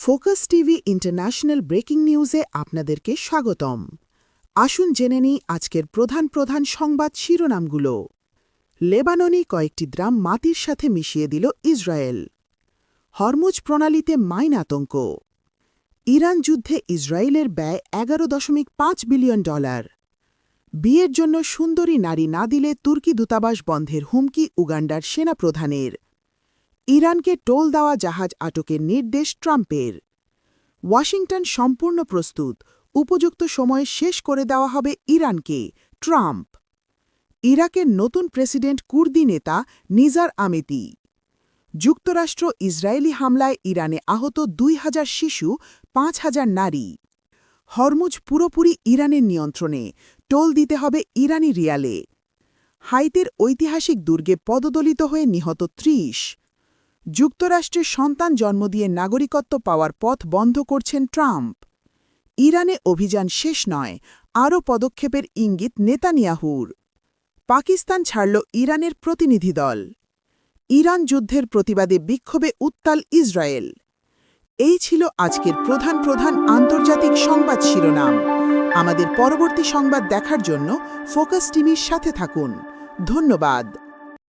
Focus TV international breaking নিউজে আপনাদেরকে স্বাগতম। আসুন জেনে নিই আজকের প্রধান সংবাদ শিরোনামগুলো। লেবাননে কয়েকটি গ্রাম মাটির সাথে মিশিয়ে দিল ইসরায়েল। হরমুজ প্রণালীতে মাইন আতঙ্ক। ইরান যুদ্ধে ইসরায়েলের ব্যয় $11.5 বিলিয়ন। বিয়ের জন্য সুন্দরী নারী না দিলে তুর্কি দূতাবাস বন্ধের হুমকি উগান্ডার সেনাপ্রধানের। ইরানকে টোল দেওয়া জাহাজ আটকের নির্দেশ ট্রাম্পের। ওয়াশিংটন সম্পূর্ণ প্রস্তুত, উপযুক্ত সময়ে শেষ করে দেওয়া হবে ইরানকে, ট্রাম্প। ইরাকের নতুন প্রেসিডেন্ট কুর্দি নেতা নিজার আমেতি। যুক্তরাষ্ট্র ইসরায়েলি হামলায় ইরানে আহত 2,000 শিশু, 5,000 নারী। হরমুজ পুরোপুরি ইরানের নিয়ন্ত্রণে, টোল দিতে হবে ইরানি রিয়ালে। হাইতির ঐতিহাসিক দুর্গে পদদলিত হয়ে নিহত 30। যুক্তরাষ্ট্রে সন্তান জন্ম দিয়ে নাগরিকত্ব পাওয়ার পথ বন্ধ করছেন ট্রাম্প। ইরানে অভিযান শেষ নয়, আরও পদক্ষেপের ইঙ্গিত নেতানিয়াহুর। পাকিস্তান ছাড়ল ইরানের প্রতিনিধি দল। ইরান যুদ্ধের প্রতিবাদে বিক্ষোভে উত্তাল ইসরায়েল। এই ছিল আজকের প্রধান আন্তর্জাতিক সংবাদ শিরোনাম। আমাদের পরবর্তী সংবাদ দেখার জন্য ফোকাস টিভির সাথে থাকুন। ধন্যবাদ।